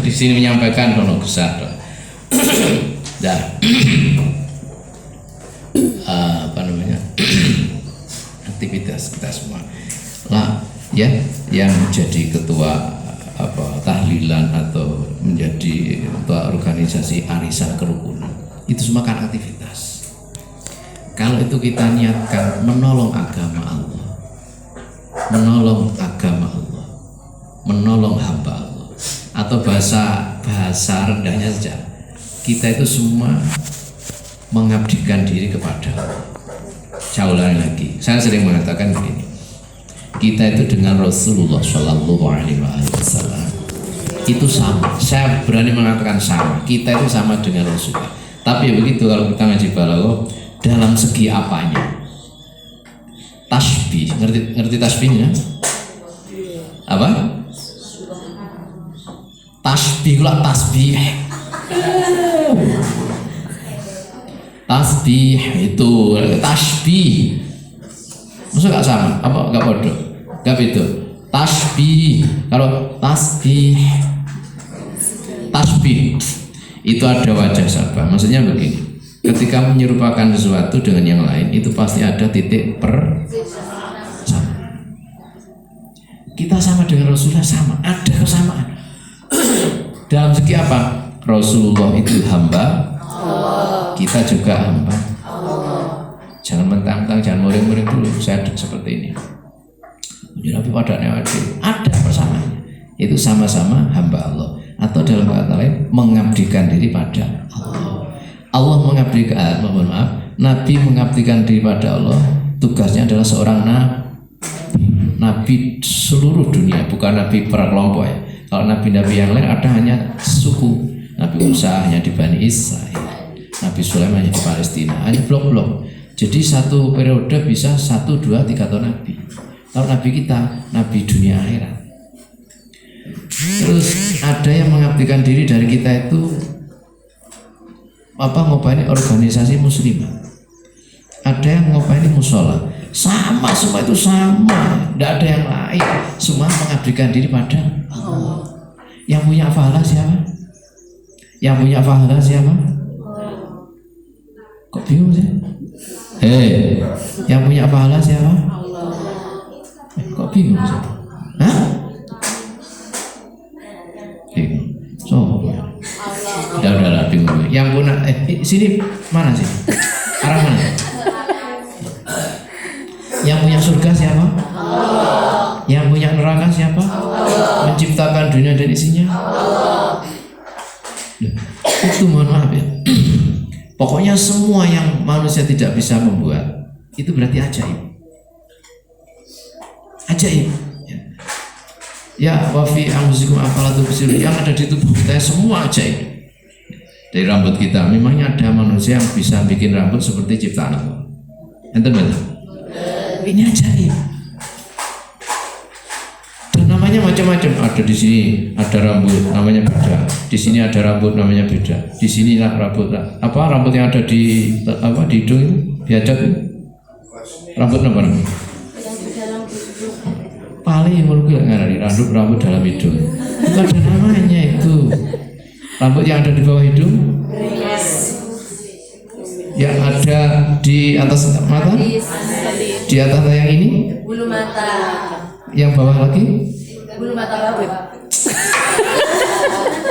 Di sini menyampaikan ono besar. Nah, apa namanya? Aktivitas kita semua lah ya, yang menjadi ketua tahlilan atau menjadi ketua organisasi arisan kerukunan itu semua kan aktivitas. Kalau itu kita niatkan menolong agama Allah, menolong agama Allah, menolong hamba Allah, atau bahasa rendahnya saja, kita itu semua mengabdikan diri kepada Allah. Saya ulangi lagi, saya sering mengatakan begini, kita itu dengan Rasulullah Shallallahu Alaihi Wasallam itu sama. Saya berani mengatakan sama. Kita itu sama dengan Rasulullah. Tapi begitu kalau kita ngaji balaghah, dalam segi apanya? Tasbih, ngerti tasbihnya? Apa? Tasbih lah, tasbih. Tasbih itu tasbih. Masa gak sama? Apa gak bodoh? Gak itu. Tasbih. Kalau tasbih itu ada wajah sabah. Maksudnya begini. Ketika menyerupakan sesuatu dengan yang lain, itu pasti ada titik sama. Kita sama dengan Rasulullah, sama. Ada kesamaan. Dalam segi apa? Rasulullah itu hamba Allah. Kita juga hamba Allah. Jangan mentang-mentang, jangan muring-muring dulu. Saya seperti ini. Tapi padanya ada persamaannya. Itu sama-sama hamba Allah. Atau dalam kata lain, mengabdikan diri pada Allah. Allah mengabdikan, mohon maaf, Nabi mengabdikan diri pada Allah. Tugasnya adalah seorang Nabi seluruh dunia, bukan Nabi per kelompok ya. Kalau Nabi-Nabi yang lain ada hanya suku. Nabi Musa hanya di Bani Israel, Nabi Sulaiman hanya di Palestina, hanya blok-blok. Jadi satu periode bisa 1, 2, 3 tahun Nabi. Kalau Nabi kita, Nabi dunia akhirat. Terus ada yang mengabdikan diri dari kita itu ngobaini organisasi muslimah. Ada yang ngobaini musola. Sama, semua itu sama. Tidak ada yang lain. Semua mengabdikan diri pada Allah. Yang punya pahala siapa? Yang punya pahala siapa? Kok bingung sih? Yang punya pahala siapa? Kok bingung sih? Hah? Bingung. Udah bingung. Yang punya sini mana sih? Arah mana? Yang punya surga siapa? Allah. Yang punya neraka siapa? Allah. Menciptakan dunia dan isinya? Allah. Itu mohon maaf ya. Pokoknya semua yang manusia tidak bisa membuat itu berarti ajaib. Ajaib. Ya wafi anfusikum afala tubsirun, yang ada di tubuh kita semua ajaib. Dari rambut kita, memangnya ada manusia yang bisa bikin rambut seperti ciptaan Allah. Enten betul? Ini ajaib. Dan namanya macam-macam. Ada di sini ada rambut namanya beda. Di sini ada rambut namanya beda. Di sini rambut rambut yang ada di hidung itu biadab itu. Rambut apa namanya? Paling mungkin ngarani rambut dalam hidung. Itu ada namanya itu. Rambut yang ada di bawah hidung, yang ada di atas mata, di atas yang ini, bulu mata, yang bawah lagi, bulu mata rambut.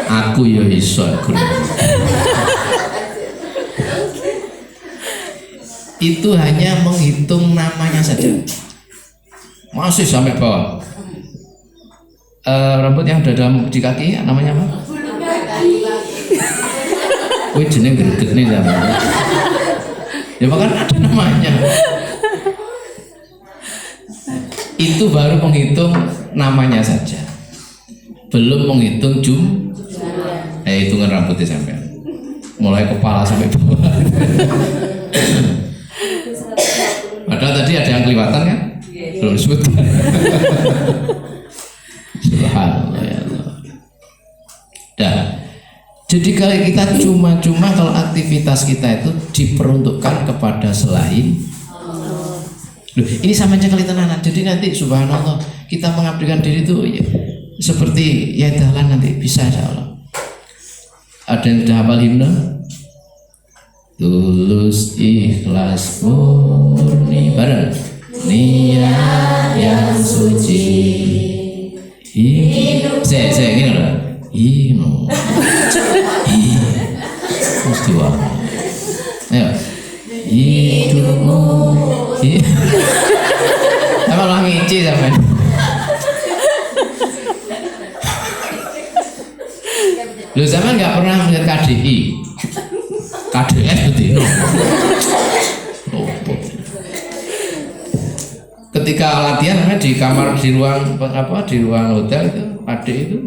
Aku ya iso. Itu hanya menghitung namanya saja, masih sampai bawah. Rambut yang ada di kaki namanya apa? Wih jeneng greget nih sama. Ya bahkan ada namanya. Itu baru menghitung namanya saja, belum menghitung hitungan rambutnya sampai mulai kepala sampai bawah. Padahal tadi ada yang kelihatan kan? Belum disebut. Subhanallah ya Allah. Dah. Jadi kalau kita cuma kalau aktivitas kita itu diperuntukkan kepada selain Allah. Loh, ini sama aja kali tenanan. Jadi nanti subhanallah kita mengabdikan diri itu ya, seperti ya dalan nanti bisa insya Allah. Ada yang sudah hafal himne? Tulus ikhlas murni bareng niat yang suci hidup saya gini loh mesti wah ayo hidupmu sama lah ngici sampai lu zaman nggak pernah melihat KDI KDS betul ketika latihan namanya di kamar di ruang di ruang hotel itu adik itu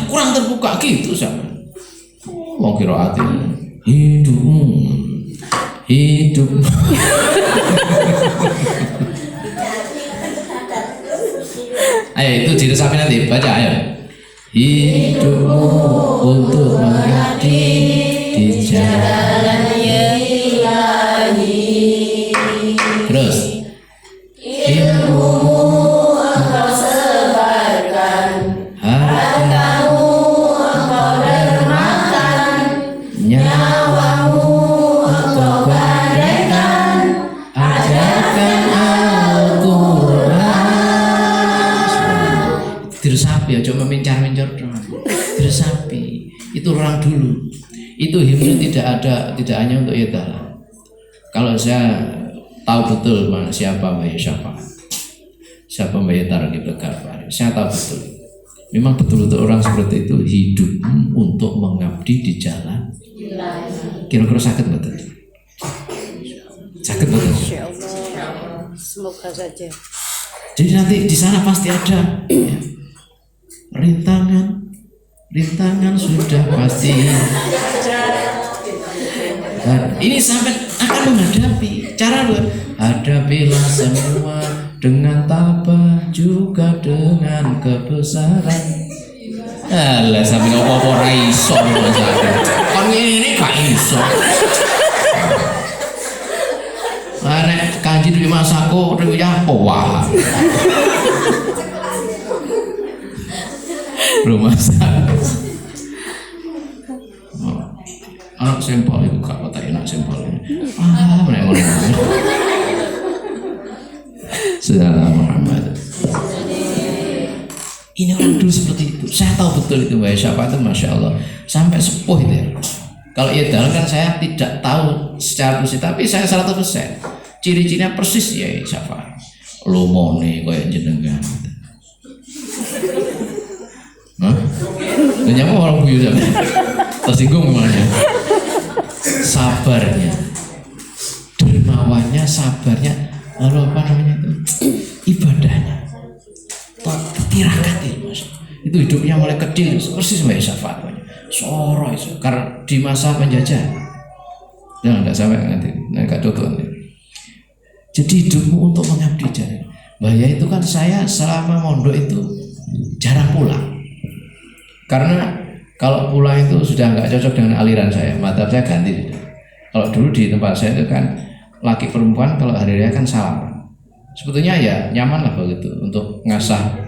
kurang terbuka gitu sama mau kira hati hidup ayo itu diresapi nanti baca ayo hidupmu untuk mengabdi di jalan ilahi terus ilmumu engkau sebarkan hartamu engkau dermakan nyawamu engkau gadaikan ajarkan Al-Quran diresapi ya cuma mencar-mencar diresapi itu orang dulu itu himne tidak hanya untuk Yedala. Kalau saya tahu betul siapa Mbak Syafaat, siapa Mbak Targhib Legarpari, saya tahu betul. Memang betul-betul orang seperti itu hidup untuk mengabdi di jalan. Kira-kira sakit betul? Sakit betul? Semoga saja. Jadi nanti di sana pasti ada ya, rintangan sudah pasti. Dan ini sampai akan menghadapi cara hadapilah semua dengan tabah juga dengan kebesaran. Alah sampai ngopo ora iso kon ini gak iso. Nek kanji di masaku dewe apa wah. Rumah sakit. Anak sampel itu gak patah enak sampelnya. Mana yang ngomong? Saudara Muhammad. Ini orang dulu seperti itu. Saya tahu betul itu Mbak Syafaat itu Masya Allah. Sampai sepuh itu ya. Kalau Yedala kan saya tidak tahu secara persis, tapi saya 100%. Ciri-cirinya persis ya Syafaat. Lumone kayak jenengan. Hah? Nyamu orang buyu sampe. Tersinggung namanya. Sabarnya, dermawannya, sabarnya, lalu apa namanya itu? Ibadahnya. Tirakat itu Mas. Itu hidupnya mulai kecil persis Mbak Syafaat. Soro itu karena di masa penjajahan. Jangan enggak sampai nanti enggak tutup. Jadi hidupmu untuk mengabdi jalan. Bahaya itu kan saya selama mondok itu jarang pulang. Karena kalau pulang itu sudah nggak cocok dengan aliran saya, madzhab saya ganti. Kalau dulu di tempat saya itu kan laki perempuan kalau hari raya kan salaman. Sebetulnya ya nyaman lah begitu untuk ngasah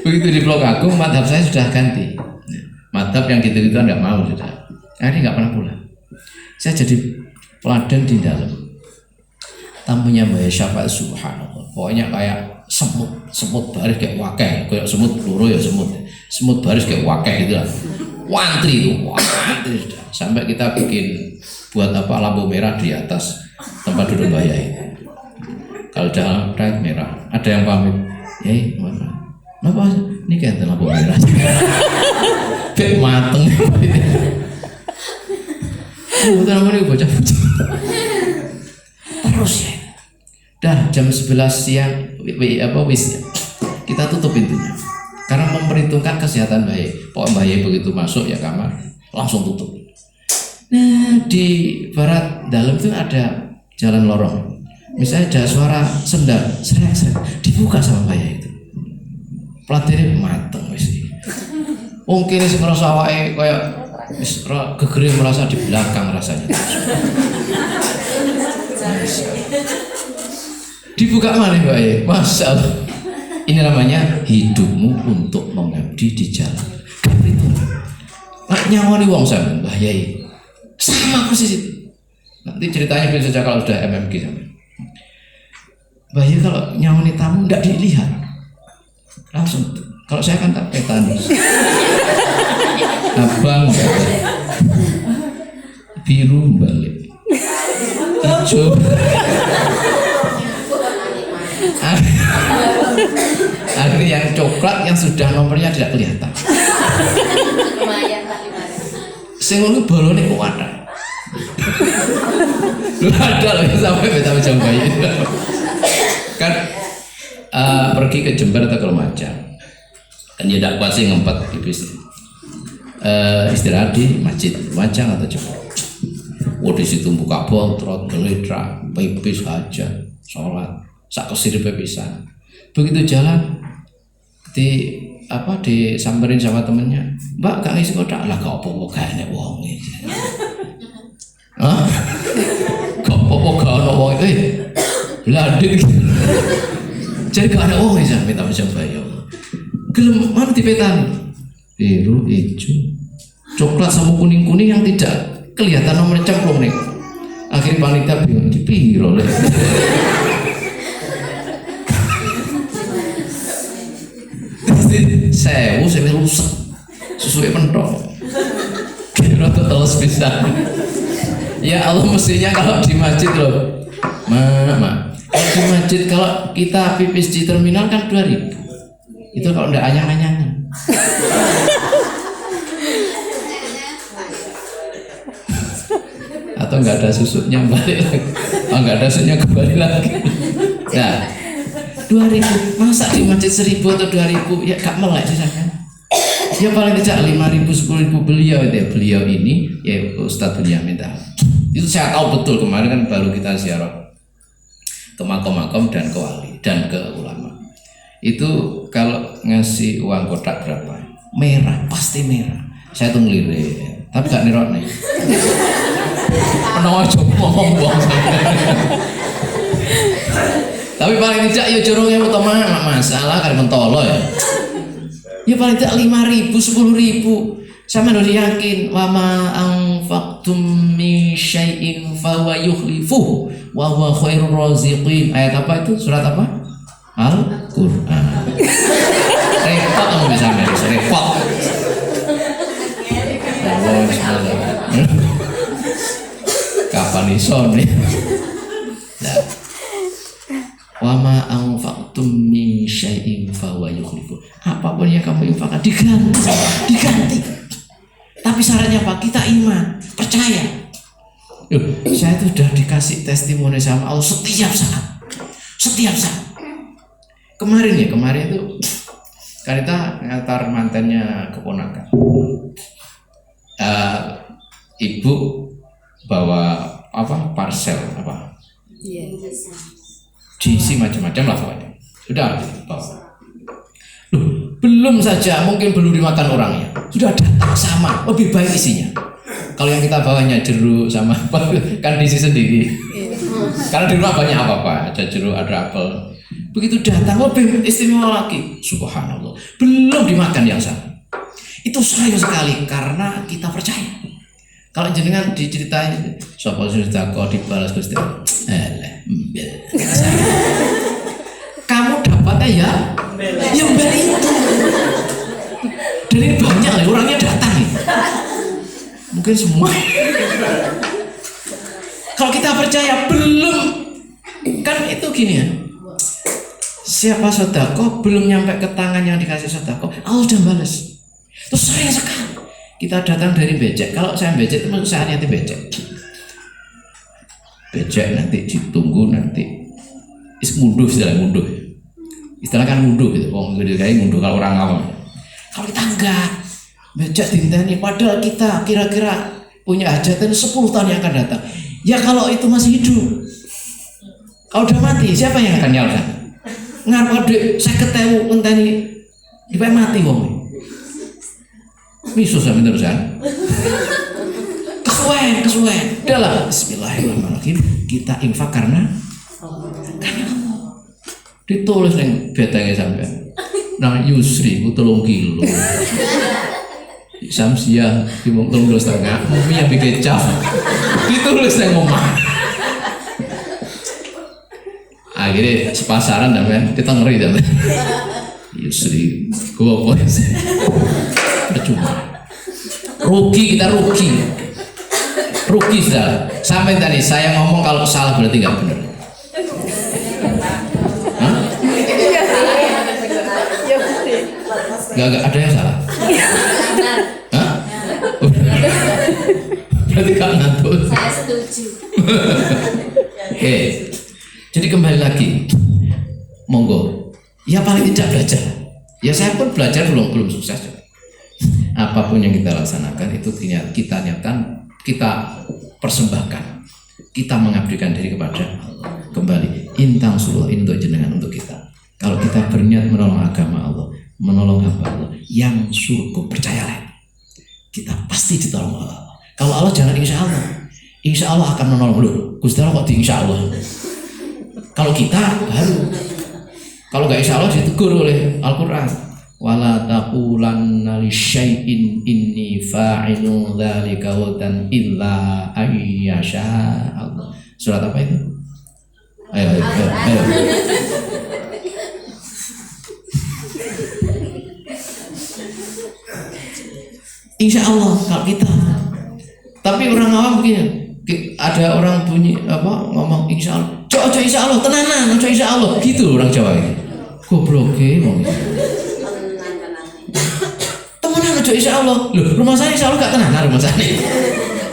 begitu di Blok Agung madzhab saya sudah ganti. Madzhab yang gitu-gitu nggak mau sudah. Akhirnya nggak pernah pulang. Saya jadi peladan di dalam. Tamunya Mbak Syafaat subhanallah. Pokoknya kayak semut baris kayak wakai, kayak semut peluru ya semut baris kayak wakai gitu lah. Wantri sudah. Sampai kita bikin buat lampu merah di atas tempat duduk Mbak Yai. Kalau udah right merah, ada yang pamit, Yai mana? Apa? Ini kayak lampu merah. Kayak mateng. Bukan namanya bocah-bocah. Terus ya. Dah jam 11 siang kita tutup pintunya karena memperhitungkan kesehatan bayi. Pokok bayi begitu masuk ya kamar langsung tutup. Nah di barat dalam itu ada jalan lorong. Misalnya ada suara sendal, seret dibuka sama bayi itu. Pelatihnya mateng wis. Mungkin ini merasa awake kayak gegere merasa di belakang rasanya. Dibuka mana Mbak ya? Masya Allah. Ini namanya hidupmu untuk mengabdi di jalan. Itu nyawani wong sama Mbah Yai. Sama persis itu. Nanti ceritanya bisa saja kalau sudah MMG sama. Mbah Yai kalau nyawani tamu tidak dilihat. Langsung. Kalau saya kan tak tetanus. Abang biru balik. Hijau. Ada yang coklat yang sudah nomornya tidak kelihatan. Sing ngono bolone kok ada. Lu ada loh sampai beta macam bayi. Kan pergi ke Jember atau ke Lumajang. Kan ya dak pasti ngempet tipis. Istirahat di masjid Lumajang atau Jember. Di situ buka botol, geledra, pipis aja, sholat, sak kesiripe pisan. Begitu jalan disamperin sama temennya, Mbak gak ngisi kotak lah, gak apa-apa gak enak wong iki. Hah? Gak apa-apa gak ada wong iki. Ladin gitu. Jadi gak ada wong iki minta bayar. Gelem mana dipetan? Biru, hijau, coklat sama kuning-kuning yang tidak kelihatan nomor cemplung nih. Akhirnya panitia bingung di piro lho. Saya rusak sesuai pentok. Kira tuh teles bisa. Ya Allah mestinya kalau di masjid loh, Mak. Kalau di masjid kalau kita pipis di terminal kan 2.000. Itu kalau udah anyang-anyangan. Atau nggak ada susuknya balik lagi. Oh nggak ada susuknya kembali lagi. Nah. 2.000, masa di masjid 1.000 atau 2.000 ya gak melek sih kan? Ya paling tidak 5.000, 10.000 beliau ini ya Ustadz Bunyamin itu saya tahu betul. Kemarin kan baru kita ziarah ke makom-makom dan ke wali dan ke ulama. Itu kalau ngasih uang kotak berapa? Merah, pasti merah. Saya tuh ngelirik, tapi gak nirok nih. Pernah aja ngomong uang. Tapi paling tidak ya jorongnya utama masalah kan mentolo ya. Ya paling tidak 5.000, 10.000. Sama udah yakin wa ma anfaqtum min syai'in fa huwa yukhlifuhu wa huwa khairur raziqin. Ayat apa itu? Surat apa? Al-Qur'an. Repot kamu bisa nulis, repot. Kapan iso nih? Nah. Wa ma anfaqtum min syai'in fa huwa yukhlifu. Apapun yang kamu infakkan diganti. Tapi syaratnya apa? Kita iman, percaya. Saya itu sudah dikasih testimoni sama Allah setiap saat. Kemarin itu kan kita ngantar mantannya keponakan. Ibu bawa parcel diisi macam-macam lah pokoknya. Sudah bawa. Belum saja mungkin belum dimakan orangnya, sudah datang sama lebih baik isinya. Kalau yang kita bawanya jeruk sama apa kan diisi sendiri. Karena di rumah banyak apa-apa, ada jeruk, ada apel. Begitu datang lebih istimewa lagi. Subhanallah, belum dimakan yang sama. Itu sayang sekali karena kita percaya. Kalau jenengan diceritain sapa sudah kok dibalas Gusti Allah. Kamu dapatnya ya yang beli itu. Dan ini banyak lah orangnya datang nih. Mungkin semua. Kalau kita percaya belum, kan itu gini ya. Siapa sedekah belum nyampe ke tangan yang dikasih sedekah, Allah sudah balas. Terus sayang sekali. Kita datang dari becek. Kalau saya becek itu saya nanti becek. Becek nanti ditunggu nanti. Munduh. Istilah kan munduh gitu. Wong gede kayak munduh kalau orang awam. Kalau kita enggak becek dinteni padahal kita kira-kira punya hajatan 10 tahun yang akan datang. Ya kalau itu masih hidup. Kalau udah mati siapa yang akan nyalakan? Ngarep duit 50.000 ngenteni dipe mati wong. Misus sampe terusan. Kesuwen. Udahlah, bismillahirrahmanirrahim. Kita infak karena Allah. Ditulis yang betenge sampean. Nang Yusri ku 3 kilo. Samsia dimong 3,5 mumi yang bikin kecap. Ditulis yang omah. Akhirnya sepasaran sampean kita ngeri sampean. Yusri gua apa sih? Percuma. Rugi kita rugi sudah. Sampai tadi saya ngomong kalau salah berarti nggak benar. Nggak ada yang salah. Hah? Berarti nggak ngantuk. Saya setuju. Oke. Jadi kembali lagi, monggo. Ya paling tidak belajar. Ya saya pun belajar belum sukses. Apapun yang kita laksanakan itu kita nyatakan, kita persembahkan, kita mengabdikan diri kepada Allah. Kembali, intang suluh ini untuk jenengan, untuk kita. Kalau kita berniat menolong agama Allah, menolong hamba Allah, yang surga, percayalah, kita pasti ditolong oleh Allah. Kalau Allah jangan insya Allah akan menolong lu. Gusti Allah kok di insya Allah. Kalau kita baru, kalau nggak insya Allah ditegur oleh Al-Quran. Wala taqulanna li syai'in inni fa'ilu dzalika ghadan illa ayyasha Allah. Surat apa itu? Ayo. Insya Allah kalau kita. Tapi orang awam begini, ada orang bunyi apa ngomong insya Allah. Coba insya Allah, tenanan, coba insya Allah. Gitu orang Jawa ini. Goblok ngomong. Temenan aja insya Allah. Loh, rumah saya insya Allah gak tenanan rumah saya.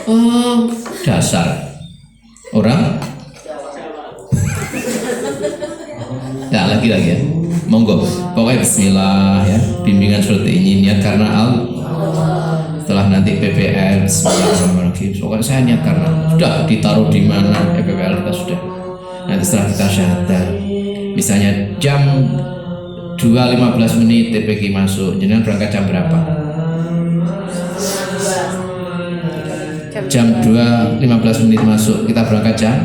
Oh, dasar orang. Ya lagi ya. Monggo. Pokoknya bismillah ya. Bimbingan seperti ini niat karena Allah. Setelah nanti PPL, bismillahirrahmanirrahim. Pokoknya saya niat karena sudah ditaruh di mana PPL kita sudah. Nanti setelah kita syahadat, misalnya jam 2.15 menit TPQ masuk, jenengan berangkat jam berapa? Jam 2.15 menit masuk, kita berangkat jam?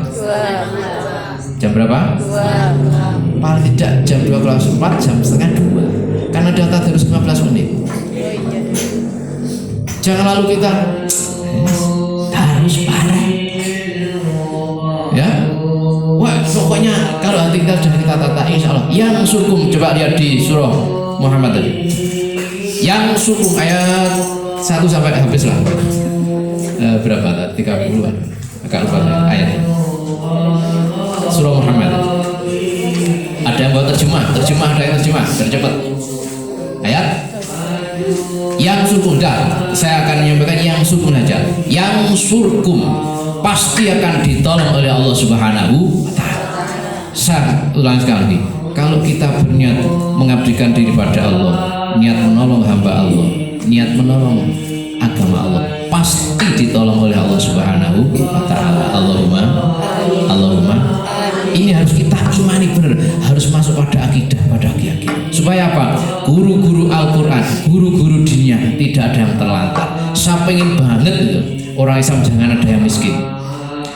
Jam berapa? Paling tidak jam 2.04, jam setengah 2. Karena data harus 15 menit. Jangan lalu kita harus parah. Ya? Wah, pokoknya kalau hati kita sudah kita tata, insya Allah. Yang sukum, coba lihat di surah Muhammad tadi. Yang sukum ayat 1 sampai habis lah. Berapa? 30-an. Agak lupa ayatnya. Surah Muhammad. Ada yang mau terjemah, ada yang terjemah, tercepat. Ayat. Yang sukum, dah. Saya akan menyampaikan yang sukum saja. Yang surkum pasti akan ditolong oleh Allah Subhanahu wa Ta'ala. Saya ulang sekali lagi. Kalau kita berniat mengabdikan diri pada Allah, niat menolong hamba Allah, niat menolong agama Allah, pasti ditolong oleh Allah Subhanahu wa Ta'ala. Allahumma. Ini harus kita imani benar, harus masuk pada akidah, pada keyakinan. Supaya apa? Guru-guru Al-Quran, guru-guru dunia tidak ada yang terlantar. Saya pengen banget gitu, orang Islam jangan ada yang miskin.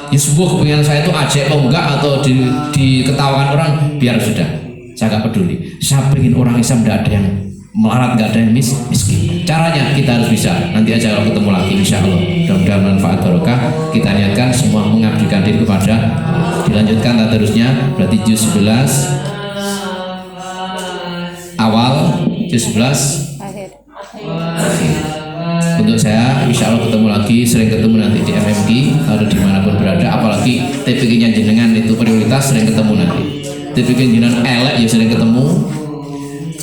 Ya sebuah kepengen saya itu aja atau enggak, atau diketawakan orang, biar sudah, saya gak peduli. Saya pengen orang Islam tidak ada yang melarat, gak ada yang miskin. Caranya kita harus bisa. Nanti aja kalau ketemu lagi insya Allah. Mudah-mudahan manfaat barokah. Kita niatkan semua mengabdikan diri kepada. Dilanjutkan terusnya. Berarti juz 11 awal, juz 11 akhir. Untuk saya insya Allah ketemu lagi, sering ketemu nanti di MMG atau dimanapun berada. Apalagi TPK-nya jenengan itu prioritas, sering ketemu nanti. TPK jenengan elek ya sering ketemu,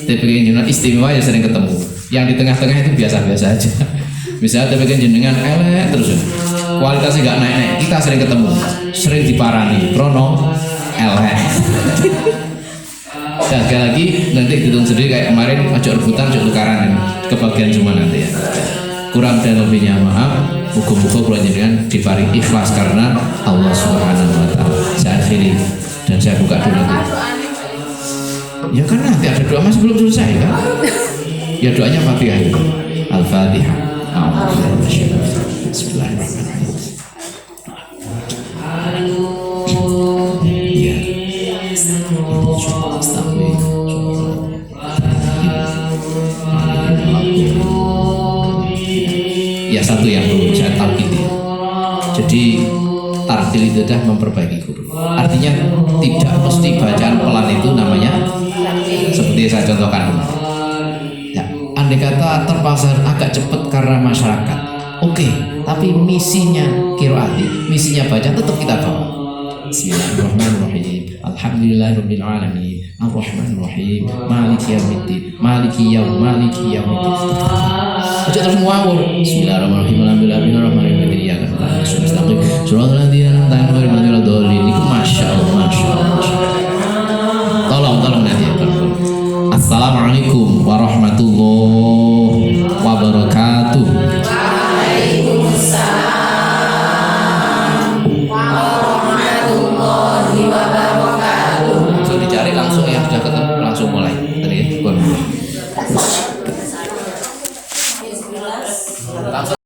TPK jenengan istimewa ya sering ketemu. Yang di tengah-tengah itu biasa-biasa aja. Misalnya TPK jenengan elek terus, kualitasnya nggak naik-naik, kita sering ketemu, sering diparani, krono elek. Dan sekali lagi nanti hitung sendiri kayak kemarin, aja rebutan, aja tukaran, kebagian cuma nanti ya. Kurang dan lebihnya maaf. Muga-muga kula jenengan diparing ikhlas karena Allah Subhanahu wa Ta'ala. Saya akhiri dan saya buka dulu. Ya kan nanti ada doa, masih belum selesai kan? Ya doanya Fatihah itu. Al-Fatihah. Bismillahirrahmanirrahim. Ya. Ya, satu yang perlu saya taukid ya. Jadi tartil itu dah memperbaiki huruf. Artinya tidak mesti bacaan pelan itu namanya seperti saya contohkan kemarin. Ya, andai kata terpaksa agak cepat karena masyarakat, oke, tapi misinya qiraati, misinya baca tetap kita bawa. Bismillahirrahmanirrahim. Alhamdulillahirabbil alamin. Arrahmanirrahim. Maliki yaumiddin. Maliki yaumiddin. Aja terus ngawur. Bismillahirrahmanirrahim. Alhamdulillahirabbil alamin. Ya kan. Shiratal ladzina an'amta 'alaihim ghairil maghdubi 'alaihim